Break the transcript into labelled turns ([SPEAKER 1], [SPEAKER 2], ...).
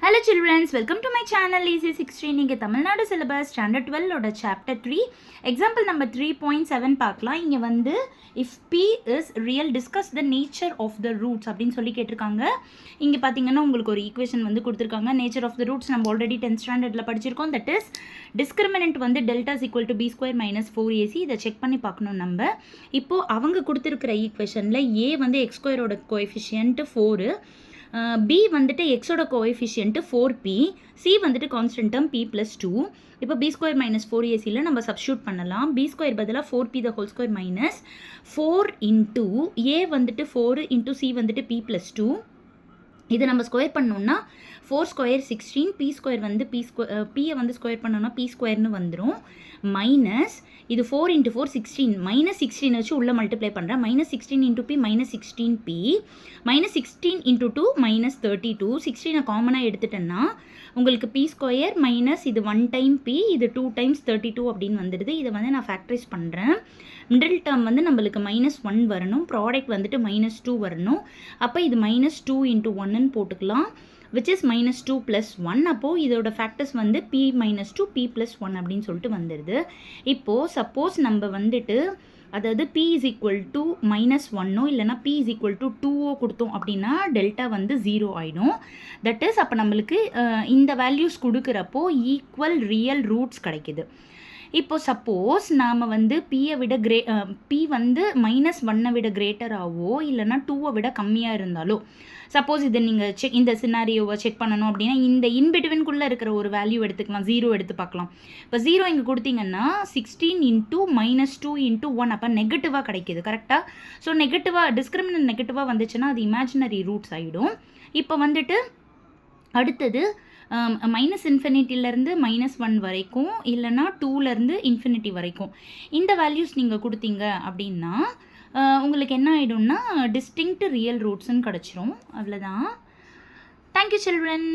[SPEAKER 1] Hello children, welcome to my channel Easy 16. இங்க Tamil Nadu syllabus standard 12 ஓட chapter 3 example number 3.7 பார்க்கலாம். இங்க வந்து if p is real discuss the nature of the roots அப்படின்னு சொல்லி கேட்டிருக்காங்க. இங்க பாத்தீங்கன்னா உங்களுக்கு ஒரு ஈக்குவேஷன் வந்து கொடுத்திருக்காங்க. nature of the roots நம்ம ஆல்ரெடி 10th ஸ்டாண்டர்ட்ல படிச்சிருக்கோம். that is discriminant வந்து delta is equal to b square minus 4ac. இத செக் பண்ணி பார்க்கணும் நம்ம. இப்போ அவங்க கொடுத்திருக்கிற ஈக்குவேஷன்ல a வந்து x square ஓட கோஎஃபிஷியன்ட் 4, b வந்துட்டு x ஓட கோஎஃபிஷியன்ட் 4p, c வந்துட்டு கான்ஸ்டன்ட் டேர்ம் p plus 2. இப்போ b ஸ்கொயர் மைனஸ் 4ac நம்ம சப்ஸ்டியூட் பண்ணலாம். b ஸ்கொயர் பதிலாக 4p the whole square minus 4 into a வந்துட்டு 4 இன்டூ c வந்துட்டு p plus 2. இதை நம்ம ஸ்கொயர் பண்ணோம்னா 4 ஸ்கொயர் 16, p ஸ்கொயர் வந்து p வந்து ஸ்கொயர் பண்ணோம்னா p ஸ்கொயர்னு வந்துடும். மைனஸ் இது 4 இன்ட்டு 4 16, மைனஸ் 16 வச்சு உள்ளே மல்டிப்ளை பண்ணுறேன். Minus 16 into p minus 16p, minus 16 into 2 minus 32. 16 காமனாக எடுத்துட்டேன்னா உங்களுக்கு p ஸ்கொயர் மைனஸ் இது 1 டைம் p, இது 2 டைம்ஸ் 32 அப்படின்னு வந்துடுது. இதை வந்து நான் ஃபேக்டரைஸ் பண்ணுறேன். மிடில் டேர்ம் வந்து நம்மளுக்கு மைனஸ் 1 வரணும், ப்ராடக்ட் வந்துட்டு மைனஸ் 2 வரணும். அப்போ இது மைனஸ் 2 இன்ட்டு 1ன்னு போட்டுக்கலாம், which is minus 2 plus 1. அப்போது இதோட ஃபேக்டர்ஸ் வந்து p minus 2 p plus 1 அப்படின்னு சொல்லிட்டு வந்துடுது. இப்போது சப்போஸ் நம்ம வந்துட்டு அதாவது p is equal to minus 1 இல்லைனா p is equal to 2 கொடுத்தோம் அப்படின்னா டெல்டா வந்து 0 ஆகிடும். தட் இஸ் அப்போ நம்மளுக்கு இந்த வேல்யூஸ் கொடுக்குறப்போ ஈக்குவல் ரியல் ரூட்ஸ் கிடைக்குது. இப்போ சப்போஸ் நாம் வந்து பியை விட பி வந்து மைனஸ் 1 விட கிரேட்டராகவோ இல்லைனா 2 விட கம்மியாக இருந்தாலோ, சப்போஸ் இதை நீங்கள் இந்த சினாரியோவை செக் பண்ணணும் அப்படின்னா இந்த இன்பிட்வீன்குள்ளே இருக்கிற ஒரு வேல்யூ எடுத்துக்கலாம், 0 எடுத்து பார்க்கலாம். இப்போ 0 இங்கே கொடுத்தீங்கன்னா 16 இன்ட்டு மைனஸ் 2 இன்ட்டு 1, அப்போ நெகட்டிவாக கிடைக்கிது. கரெக்டாக? ஸோ நெகட்டிவாக டிஸ்கிரிமினன்ட் நெகட்டிவாக வந்துச்சுன்னா அது இமேஜினரி ரூட்ஸ் ஆகிடும். இப்போ வந்துட்டு அடுத்தது மைனஸ் இன்ஃபினிட்டிலேருந்து மைனஸ் 1 வரைக்கும் இல்லைனா 2லேருந்து இன்ஃபினிட்டி வரைக்கும் இந்த வேல்யூஸ் நீங்கள் கொடுத்தீங்க அப்படின்னா உங்களுக்கு என்ன ஆகிடும்னா டிஸ்டிங்க்ட் ரியல் ரூட்ஸ்ன்னு கிடச்சிரும். அவ்வளோதான். Thank you children.